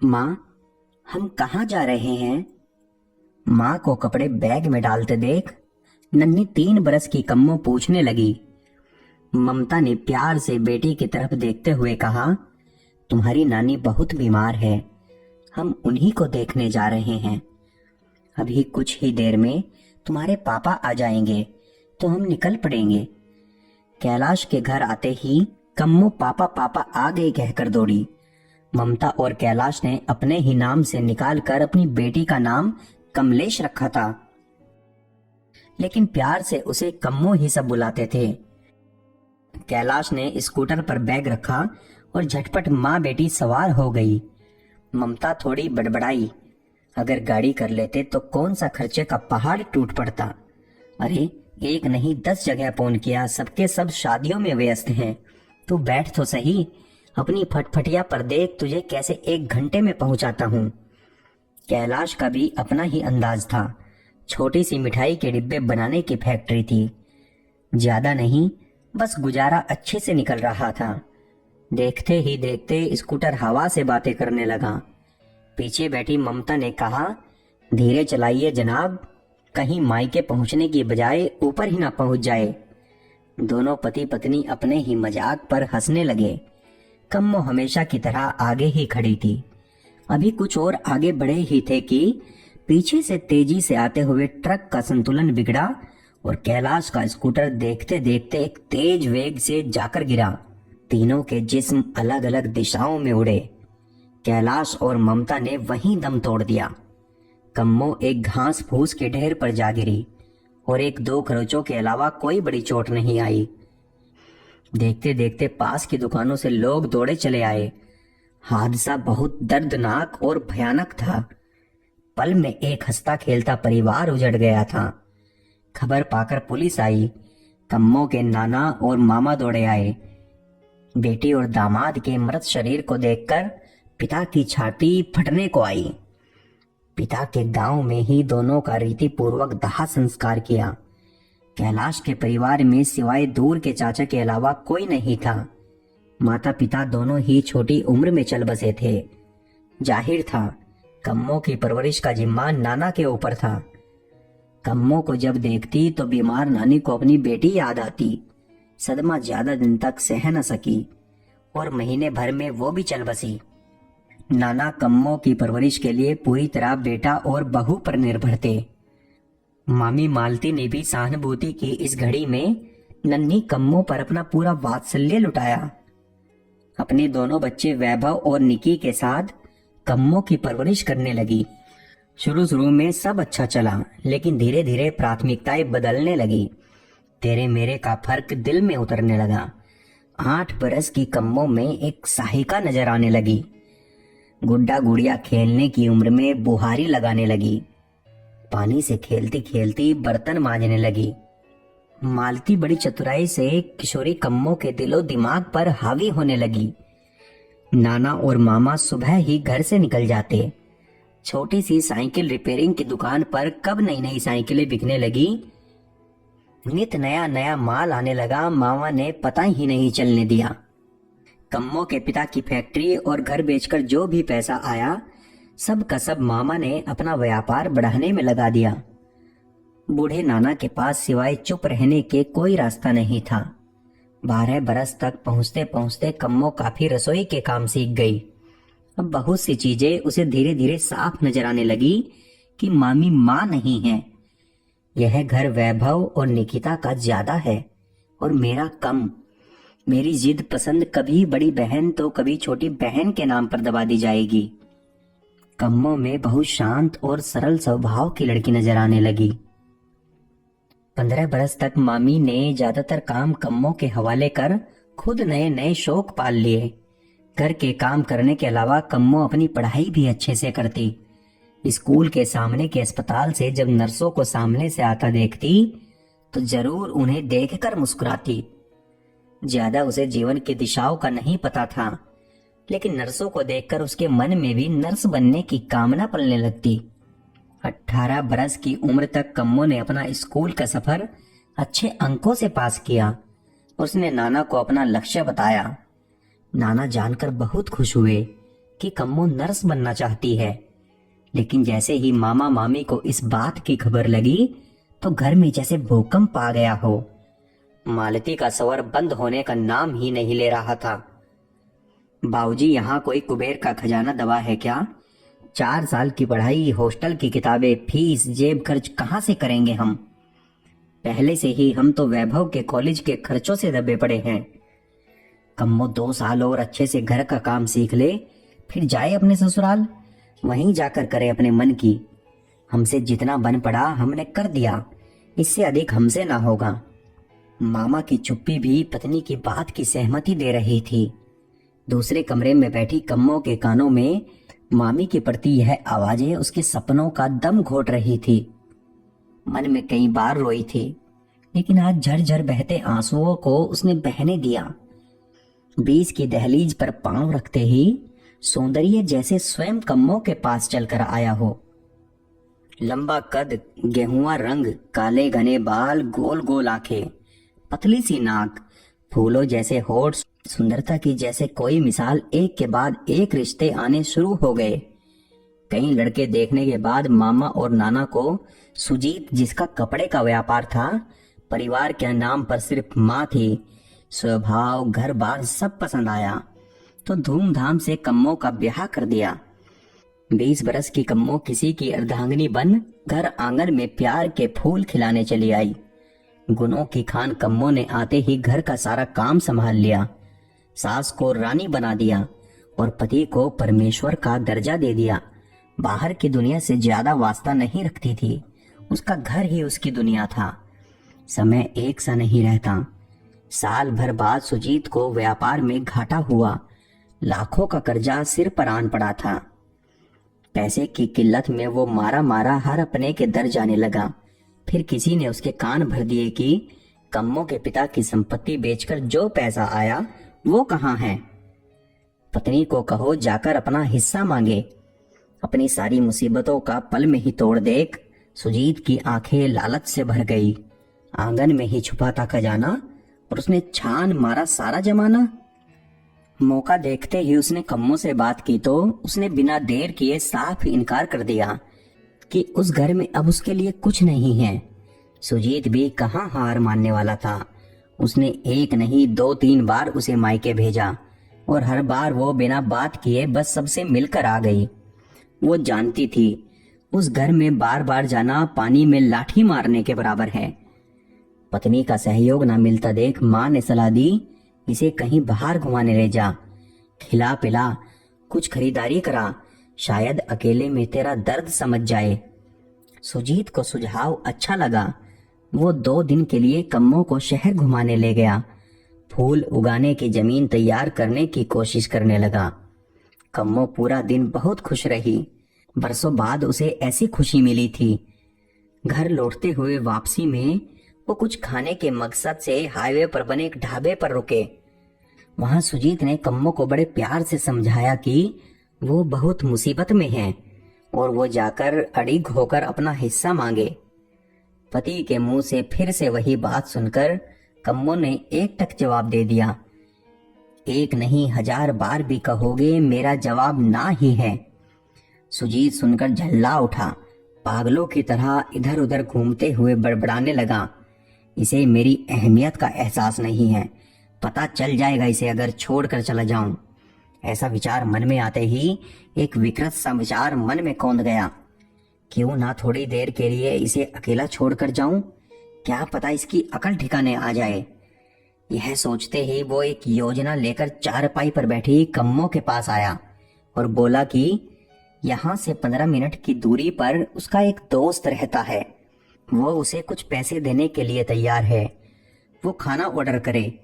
माँ, हम कहाँ जा रहे हैं? माँ को कपड़े बैग में डालते देख नन्ही 3 बरस की कम्मो पूछने लगी। ममता ने प्यार से बेटी की तरफ देखते हुए कहा, तुम्हारी नानी बहुत बीमार है, हम उन्हीं को देखने जा रहे हैं। अभी कुछ ही देर में तुम्हारे पापा आ जाएंगे तो हम निकल पड़ेंगे। कैलाश के घर आते ही कम्मो पापा पापा आ गए कहकर दौड़ी। ममता और कैलाश ने अपने ही नाम से निकाल कर अपनी बेटी का नाम कमलेश रखा था, लेकिन प्यार से उसे कम्मो ही सब बुलाते थे। कैलाश ने स्कूटर पर बैग रखा और झटपट माँ बेटी सवार हो गई। ममता थोड़ी बड़बड़ाई, अगर गाड़ी कर लेते तो कौन सा खर्चे का पहाड़ टूट पड़ता। अरे एक नहीं 10 जगह फोन किया, सबके सब शादियों में व्यस्त हैं। तू बैठ तो सही, अपनी फटफटिया पर देख तुझे कैसे 1 घंटे में पहुंचाता हूँ। कैलाश का भी अपना ही अंदाज था। छोटी सी मिठाई के डिब्बे बनाने की फैक्ट्री थी, ज्यादा नहीं, बस गुजारा अच्छे से निकल रहा था। देखते ही देखते स्कूटर हवा से बातें करने लगा। पीछे बैठी ममता ने कहा, धीरे चलाइए जनाब, कहीं मायके पहुंचने की बजाय ऊपर ही ना पहुंच जाए। दोनों पति पत्नी अपने ही मजाक पर हंसने लगे। कम्मो हमेशा की तरह आगे ही खड़ी थी। अभी कुछ और आगे बढ़े ही थे कि पीछे से तेजी से आते हुए ट्रक का संतुलन बिगड़ा और कैलाश का स्कूटर देखते देखते एक तेज वेग से जाकर गिरा। तीनों के जिस्म अलग अलग दिशाओं में उड़े। कैलाश और ममता ने वहीं दम तोड़ दिया। कम्मो एक घास फूस के ढेर पर जा गिरी और 1-2 खरोचों के अलावा कोई बड़ी चोट नहीं आई। देखते देखते पास की दुकानों से लोग दौड़े चले आए। हादसा बहुत दर्दनाक और भयानक था। पल में एक हंसता खेलता परिवार उजड़ गया था। खबर पाकर पुलिस आई। कम्मो के नाना और मामा दौड़े आए। बेटी और दामाद के मृत शरीर को देखकर पिता की छाती फटने को आई। पिता के गांव में ही दोनों का रीति पूर्वक दाह संस्कार किया। कैलाश के परिवार में सिवाय दूर के चाचा के अलावा कोई नहीं था। माता पिता दोनों ही छोटी उम्र में चल बसे थे। जाहिर था कम्मो की परवरिश का जिम्मा नाना के ऊपर था। कम्मो को जब देखती तो बीमार नानी को अपनी बेटी याद आती। सदमा ज्यादा दिन तक सह न सकी और महीने भर में वो भी चल बसी। नाना कम्मो की परवरिश के लिए पूरी तरह बेटा और बहू पर निर्भर थे। मामी मालती ने भी सहानुभूति की इस घड़ी में नन्ही कम्मो पर अपना पूरा वात्सल्य लुटाया। अपने दोनों बच्चे वैभव और निकी के साथ कम्मो की परवरिश करने लगी। शुरू में सब अच्छा चला, लेकिन धीरे धीरे प्राथमिकताएं बदलने लगी। तेरे मेरे का फर्क दिल में उतरने लगा। 8 बरस की कम्मो में एक सहायिका नजर आने लगी। गुड्डा गुड़िया खेलने की उम्र में बुहारी लगाने लगी। पानी से खेलती खेलती बर्तन मांजने लगी। मालती बड़ी चतुराई से किशोरी कम्मो के दिलो दिमाग पर हावी होने लगी। नाना और मामा सुबह ही घर से निकल जाते। छोटी सी साइकिल रिपेयरिंग की दुकान पर कब नई नई साइकिलें बिकने लगी, नित नया नया माल आने लगा, मामा ने पता ही नहीं चलने दिया। कम्मो के पिता की फैक्ट्री और घर बेचकर जो भी पैसा आया, सब का सब मामा ने अपना व्यापार बढ़ाने में लगा दिया। बूढ़े नाना के पास सिवाय चुप रहने के कोई रास्ता नहीं था। 12 बरस तक पहुंचते पहुंचते कम्मो काफी रसोई के काम सीख गई। अब बहुत सी चीजें उसे धीरे धीरे साफ नजर आने लगी कि मामी माँ नहीं है। यह घर वैभव और निकिता का ज्यादा है और मेरा कम। मेरी जिद पसंद कभी बड़ी बहन तो कभी छोटी बहन के नाम पर दबा दी जाएगी। कम्मो में बहुत शांत और सरल स्वभाव की लड़की नजर आने लगी। 15 बरस तक मामी ने ज्यादातर काम कम्मो के हवाले कर खुद नए नए शौक पाल लिए। घर के काम करने के अलावा कम्मो अपनी पढ़ाई भी अच्छे से करती। स्कूल के सामने के अस्पताल से जब नर्सों को सामने से आता देखती तो जरूर उन्हें देखकर मुस्कुराती। ज्यादा उसे जीवन की दिशाओं का नहीं पता था, लेकिन नर्सों को देखकर उसके मन में भी नर्स बनने की कामना पलने लगती। 18 बरस की उम्र तक कम्मो ने अपना स्कूल का सफर अच्छे अंकों से पास किया। उसने नाना को अपना लक्ष्य बताया। नाना जानकर बहुत खुश हुए। कि कम्मो नर्स बनना चाहती है, लेकिन जैसे ही मामा मामी को इस बात की खबर लगी तो घर में जैसे भूकंप आ गया हो। मालती का सवर बंद होने का नाम ही नहीं ले रहा था। बाबूजी, यहाँ कोई कुबेर का खजाना दबा है क्या? 4 साल की पढ़ाई, हॉस्टल की किताबें, फीस, जेब खर्च कहाँ से करेंगे हम? पहले से ही हम तो वैभव के कॉलेज के खर्चों से दबे पड़े हैं। कम्मो 2 साल और अच्छे से घर का काम सीख ले, फिर जाए अपने ससुराल, वहीं जाकर करे अपने मन की। हमसे जितना बन पड़ा हमने कर दिया, इससे अधिक हमसे ना होगा। मामा की चुप्पी भी पत्नी की बात की सहमति दे रही थी। दूसरे कमरे में बैठी कम्मो के कानों में मामी के प्रति यह आवाजें उसके सपनों का दम घोट रही थी। मन में कई बार रोई थी, लेकिन आज झरझर बहते आंसुओं को उसने बहने दिया। बीच की दहलीज पर पांव रखते ही सौंदर्य जैसे स्वयं कम्मो के पास चलकर आया हो। लंबा कद, गेहुआ रंग, काले घने बाल, गोल गोल आंखें, पतली सी नाक, फूलों जैसे होठ, सुंदरता की जैसे कोई मिसाल एक के बाद एक रिश्ते आने शुरू हो गए। कई लड़के देखने के बाद मामा और नाना को सुजीत, जिसका कपड़े का व्यापार था, परिवार के नाम पर सिर्फ माँ थी, स्वभाव, घर बार सब पसंद आया, तो धूमधाम से कम्मो का ब्याह कर दिया। 20 बरस की कम्मो किसी की अर्धांगिनी बन घर आंगन में प्यार के फूल खिलाने चली आई। गुणों की खान कम्मो ने आते ही घर का सारा काम संभाल लिया, सास को रानी बना दिया और पति को परमेश्वर का दर्जा दे दिया। बाहर की दुनिया से ज्यादा वास्ता नहीं रखती थी, उसका घर ही उसकी दुनिया था। समय एक सा नहीं रहता। साल भर बाद सुजीत को व्यापार में घाटा हुआ, लाखों का कर्जा सिर पर आन पड़ा था। पैसे की किल्लत में वो मारा मारा हर अपने के दर जाने लगा। फिर किसी ने उसके कान भर दिए कि कम्मो के पिता की संपत्ति बेचकर जो पैसा आया वो कहाँ है। पत्नी को कहो जाकर अपना हिस्सा मांगे। अपनी सारी मुसीबतों का पल में ही तोड़ देख सुजीत की आंखें लालच से भर गई। आंगन में ही छुपा था खजाना और उसने छान मारा सारा जमाना। मौका देखते ही उसने कम्मो से बात की तो उसने बिना देर किए साफ इनकार कर दिया कि उस घर में अब उसके लिए कुछ नहीं है। सुजीत भी कहाँ हार मानने वाला था। उसने एक नहीं 2-3 बार उसे मायके भेजा और हर बार वो बिना बात किए बस सबसे मिलकर आ गई। वो जानती थी उस घर में बार बार जाना पानी में लाठी मारने के बराबर है। पत्नी का सहयोग न मिलता देख माँ ने सलाह दी, इसे कहीं बाहर घुमाने ले जा, खिला पिला, कुछ खरीदारी करा, शायद अकेले में तेरा दर्द समझ जाए। सुजीत को सुझाव अच्छा लगा। वो 2 दिन के लिए कम्मो को शहर घुमाने ले गया। फूल उगाने की जमीन तैयार करने की कोशिश करने लगा। कम्मो पूरा दिन बहुत खुश रही। बरसों बाद उसे ऐसी खुशी मिली थी। घर लौटते हुए वापसी में वो कुछ खाने के मकसद से हाईवे पर बने एक ढाबे पर रुके। वहां सुजीत ने कम्मो को बड़े प्यार से समझाया कि वो बहुत मुसीबत में है और वो जाकर अड़िग होकर अपना हिस्सा मांगे। पति के मुंह से फिर से वही बात सुनकर कम्मो ने एकटक जवाब दे दिया, एक नहीं 1000 बार भी कहोगे मेरा जवाब ना ही है। सुजीत सुनकर झल्ला उठा। पागलों की तरह इधर उधर घूमते हुए बड़बड़ाने लगा, इसे मेरी अहमियत का एहसास नहीं है, पता चल जाएगा इसे अगर छोड़कर चला जाऊं। ऐसा विचार मन में आते ही एक विकृत सा विचार मन में कौंध गया, क्यों ना थोड़ी देर के लिए इसे अकेला छोड़कर जाऊं, क्या पता इसकी अकल ठिकाने आ जाए। यह सोचते ही वो एक योजना लेकर चारपाई पर बैठी कम्मो के पास आया और बोला कि यहाँ से 15 मिनट की दूरी पर उसका एक दोस्त रहता है, वो उसे कुछ पैसे देने के लिए तैयार है। वो खाना ऑर्डर करे,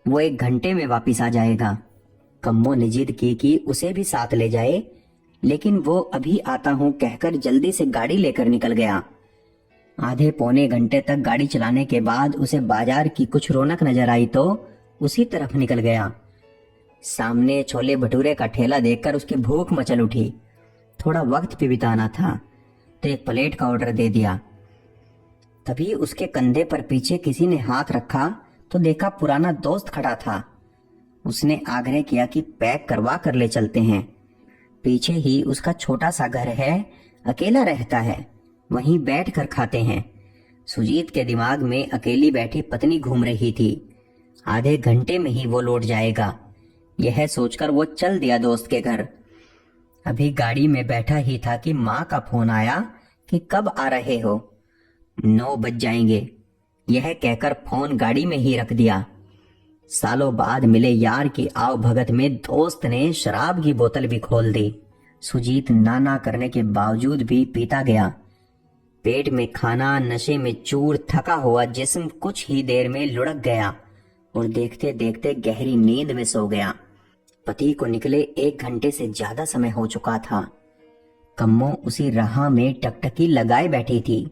वो 1 घंटे में वापिस आ जाएगा। कम्मो ने जिद की कि उसे भी साथ ले जाए, लेकिन वो अभी आता हूँ कहकर जल्दी से गाड़ी लेकर निकल गया। आधे पौने घंटे तक गाड़ी चलाने के बाद उसे बाजार की कुछ रौनक नजर आई तो उसी तरफ निकल गया। सामने छोले भटूरे का ठेला देखकर उसकी भूख मचल उठी। थोड़ा वक्त भी बिताना था तो 1 प्लेट का ऑर्डर दे दिया। तभी उसके कंधे पर पीछे किसी ने हाथ रखा तो देखा पुराना दोस्त खड़ा था। उसने आग्रह किया कि पैक करवा कर ले चलते हैं। पीछे ही उसका छोटा सा घर है, अकेला रहता है, वहीं बैठ कर खाते हैं। सुजीत के दिमाग में अकेली बैठी पत्नी घूम रही थी। आधे घंटे में ही वो लौट जाएगा, यह सोचकर वो चल दिया दोस्त के घर। अभी गाड़ी में बैठा ही था कि माँ का फोन आया कि कब आ रहे हो। 9 बज जाएंगे, यह कहकर फोन गाड़ी में ही रख दिया। सालों बाद मिले यार की आव भगत में दोस्त ने शराब की बोतल भी खोल दी। सुजीत ना करने के बावजूद भी पीता गया। पेट में खाना, नशे में चूर, थका हुआ जिस्म कुछ ही देर में लुढ़क गया और देखते देखते गहरी नींद में सो गया। पति को निकले 1 घंटे से ज्यादा समय हो चुका था। कम्मो उसी राह में टकटकी लगाए बैठी थी।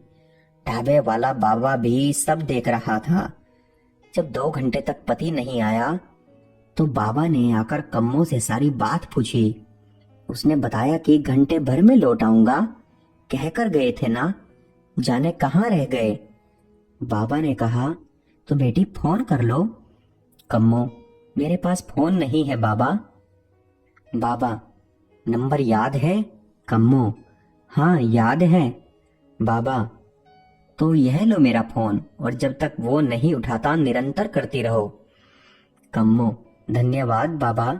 ढाबे वाला बाबा भी सब देख रहा था। जब 2 घंटे तक पति नहीं आया तो बाबा ने आकर कम्मो से सारी बात पूछी। उसने बताया कि घंटे भर में लौट आऊंगा कहकर गए थे ना, जाने कहाँ रह गए। बाबा ने कहा तो बेटी फोन कर लो। कम्मो, मेरे पास फोन नहीं है बाबा। बाबा, नंबर याद है? कम्मो, हाँ याद है। बाबा, तो यह लो मेरा फोन और जब तक वो नहीं उठाता निरंतर करती रहो। कम्मो, धन्यवाद बाबा।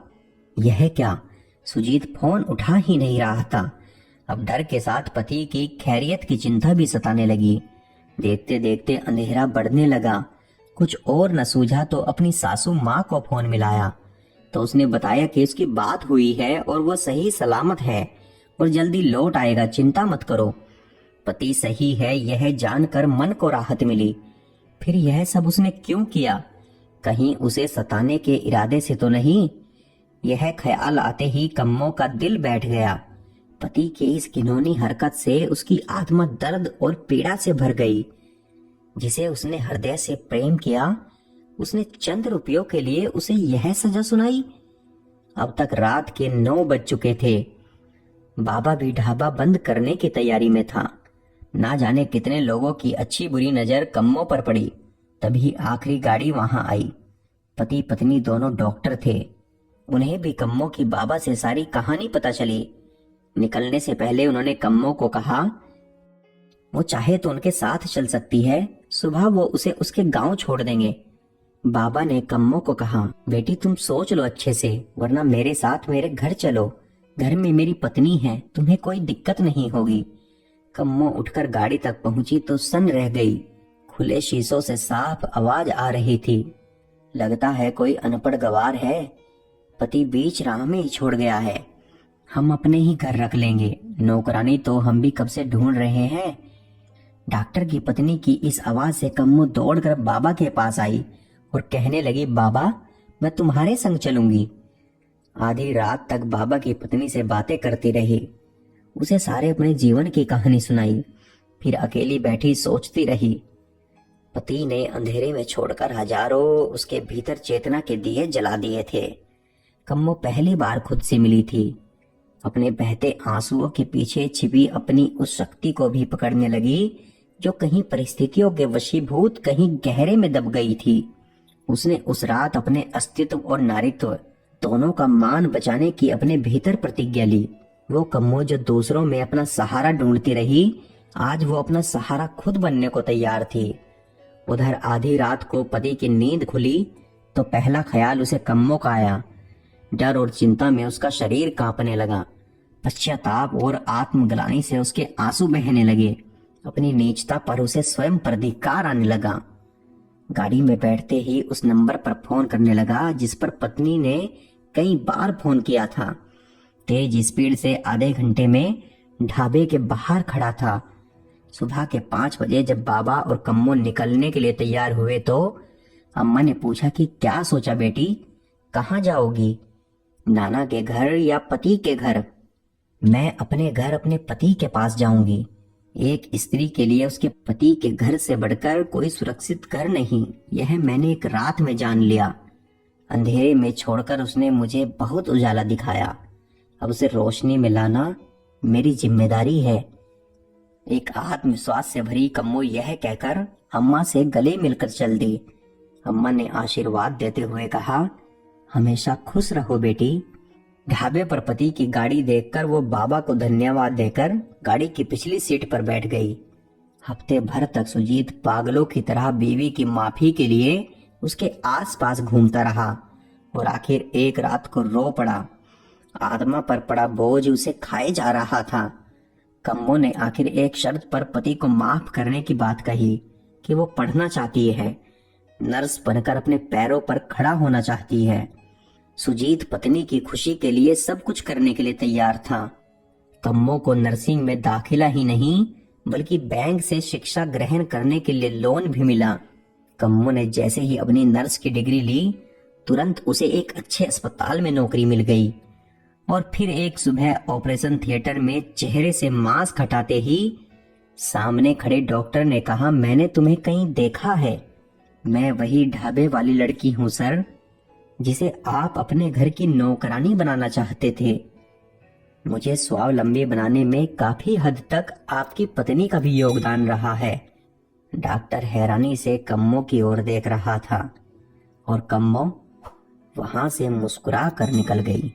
यह क्या, सुजीत फोन उठा ही नहीं रहा था। अब डर के साथ पति की खैरियत की चिंता भी सताने लगी। देखते देखते अंधेरा बढ़ने लगा। कुछ और न सूझा तो अपनी सासू माँ को फोन मिलाया तो उसने बताया कि उसकी बात हुई है और वो सही सलामत है और जल्दी लौट आएगा, चिंता मत करो। पति सही है यह जानकर मन को राहत मिली। फिर यह सब उसने क्यों किया? कहीं उसे सताने के इरादे से तो नहीं? यह ख्याल आते ही कम्मो का दिल बैठ गया। पति की इस घिनौनी हरकत से उसकी आत्मा दर्द और पीड़ा से भर गई। जिसे उसने हृदय से प्रेम किया, उसने चंद रुपयों के लिए उसे यह सजा सुनाई। अब तक रात के 9 बज चुके थे। बाबा भी ढाबा बंद करने की तैयारी में था। ना जाने कितने लोगों की अच्छी बुरी नजर कम्मो पर पड़ी। तभी आखिरी गाड़ी वहां आई। पति पत्नी दोनों डॉक्टर थे। उन्हें भी कम्मो की बाबा से सारी कहानी पता चली। निकलने से पहले उन्होंने कम्मो को कहा वो चाहे तो उनके साथ चल सकती है, सुबह वो उसे उसके गांव छोड़ देंगे। बाबा ने कम्मो को कहा बेटी तुम सोच लो अच्छे से, वरना मेरे साथ मेरे घर चलो। घर में मेरी पत्नी है, तुम्हें कोई दिक्कत नहीं होगी। कम्मो उठकर गाड़ी तक पहुंची तो सन्न रह गई। खुले शीशों से साफ आवाज आ रही थी। लगता है कोई अनपढ़ गवार है। पति बीच राह में ही छोड़ गया है। हम अपने ही घर रख लेंगे, नौकरानी तो हम भी कब से ढूंढ रहे हैं। डॉक्टर की पत्नी की इस आवाज से कम्मो दौड़कर बाबा के पास आई और कहने लगी बाबा मैं तुम्हारे संग चलूंगी। आधी रात तक बाबा की पत्नी से बातें करती रही। उसे सारे अपने जीवन की कहानी सुनाई। फिर अकेली बैठी सोचती रही। पति ने अंधेरे में छोड़कर हजारों उसके भीतर चेतना के दिए जला दिए थे। कम्मो पहली बार खुद से मिली थी। अपने बहते आंसुओं के पीछे छिपी अपनी उस शक्ति को भी पकड़ने लगी जो कहीं परिस्थितियों के वशीभूत, कहीं गहरे में दब गई थी। उसने उस रात अपने अस्तित्व और नारीत्व दोनों का मान बचाने की अपने भीतर प्रतिज्ञा ली। वो कम्मो जो दूसरों में अपना सहारा ढूंढती रही, आज वो अपना सहारा खुद बनने को तैयार थी। उधर आधी रात को पति की नींद खुली तो पहला ख्याल उसे कम्मो का आया। डर और चिंता में उसका शरीर कांपने लगा। पश्चाताप और आत्मग्लानि से उसके आंसू बहने लगे। अपनी नीचता पर उसे स्वयं पर धिक्कार आने लगा। गाड़ी में बैठते ही उस नंबर पर फोन करने लगा जिस पर पत्नी ने कई बार फोन किया था। तेज स्पीड से आधे घंटे में ढाबे के बाहर खड़ा था। सुबह के 5 बजे जब बाबा और कम्मो निकलने के लिए तैयार हुए तो अम्मा ने पूछा कि क्या सोचा बेटी, कहाँ जाओगी, नाना के घर या पति के घर? मैं अपने घर, अपने पति के पास जाऊंगी। एक स्त्री के लिए उसके पति के घर से बढ़कर कोई सुरक्षित घर नहीं, यह मैंने एक रात में जान लिया। अंधेरे में छोड़कर उसने मुझे बहुत उजाला दिखाया। अब उसे रोशनी में लाना मेरी जिम्मेदारी है। एक आत्मविश्वास से भरी कम्मो यह कहकर अम्मा से गले मिलकर चल दी। अम्मा ने आशीर्वाद देते हुए कहा, हमेशा खुश रहो बेटी। ढाबे पर पति की गाड़ी देखकर वो बाबा को धन्यवाद देकर गाड़ी की पिछली सीट पर बैठ गई। हफ्ते भर तक सुजीत पागलों की तरह बीवी की माफी के लिए उसके आसपास घूमता रहा और आखिर एक रात को रो पड़ा। आत्मा पर पड़ा बोझ उसे खाए जा रहा था। कम्मो ने आखिर एक शर्त पर पति को माफ करने की बात कही कि वो पढ़ना चाहती है, नर्स बनकर अपने पैरों पर खड़ा होना चाहती है। सुजीत पत्नी की खुशी के लिए सब कुछ करने के लिए तैयार था। कम्मो को नर्सिंग में दाखिला ही नहीं बल्कि बैंक से शिक्षा ग्रहण करने के लिए लोन भी मिला। कम्मो ने जैसे ही अपनी नर्स की डिग्री ली, तुरंत उसे एक अच्छे अस्पताल में नौकरी मिल गई। और फिर एक सुबह ऑपरेशन थिएटर में चेहरे से मास्क हटाते ही सामने खड़े डॉक्टर ने कहा, मैंने तुम्हें कहीं देखा है। मैं वही ढाबे वाली लड़की हूं सर, जिसे आप अपने घर की नौकरानी बनाना चाहते थे। मुझे स्वावलंबी बनाने में काफी हद तक आपकी पत्नी का भी योगदान रहा है। डॉक्टर हैरानी से कम्मो की ओर देख रहा था और कम्मो वहां से मुस्कुरा कर निकल गई।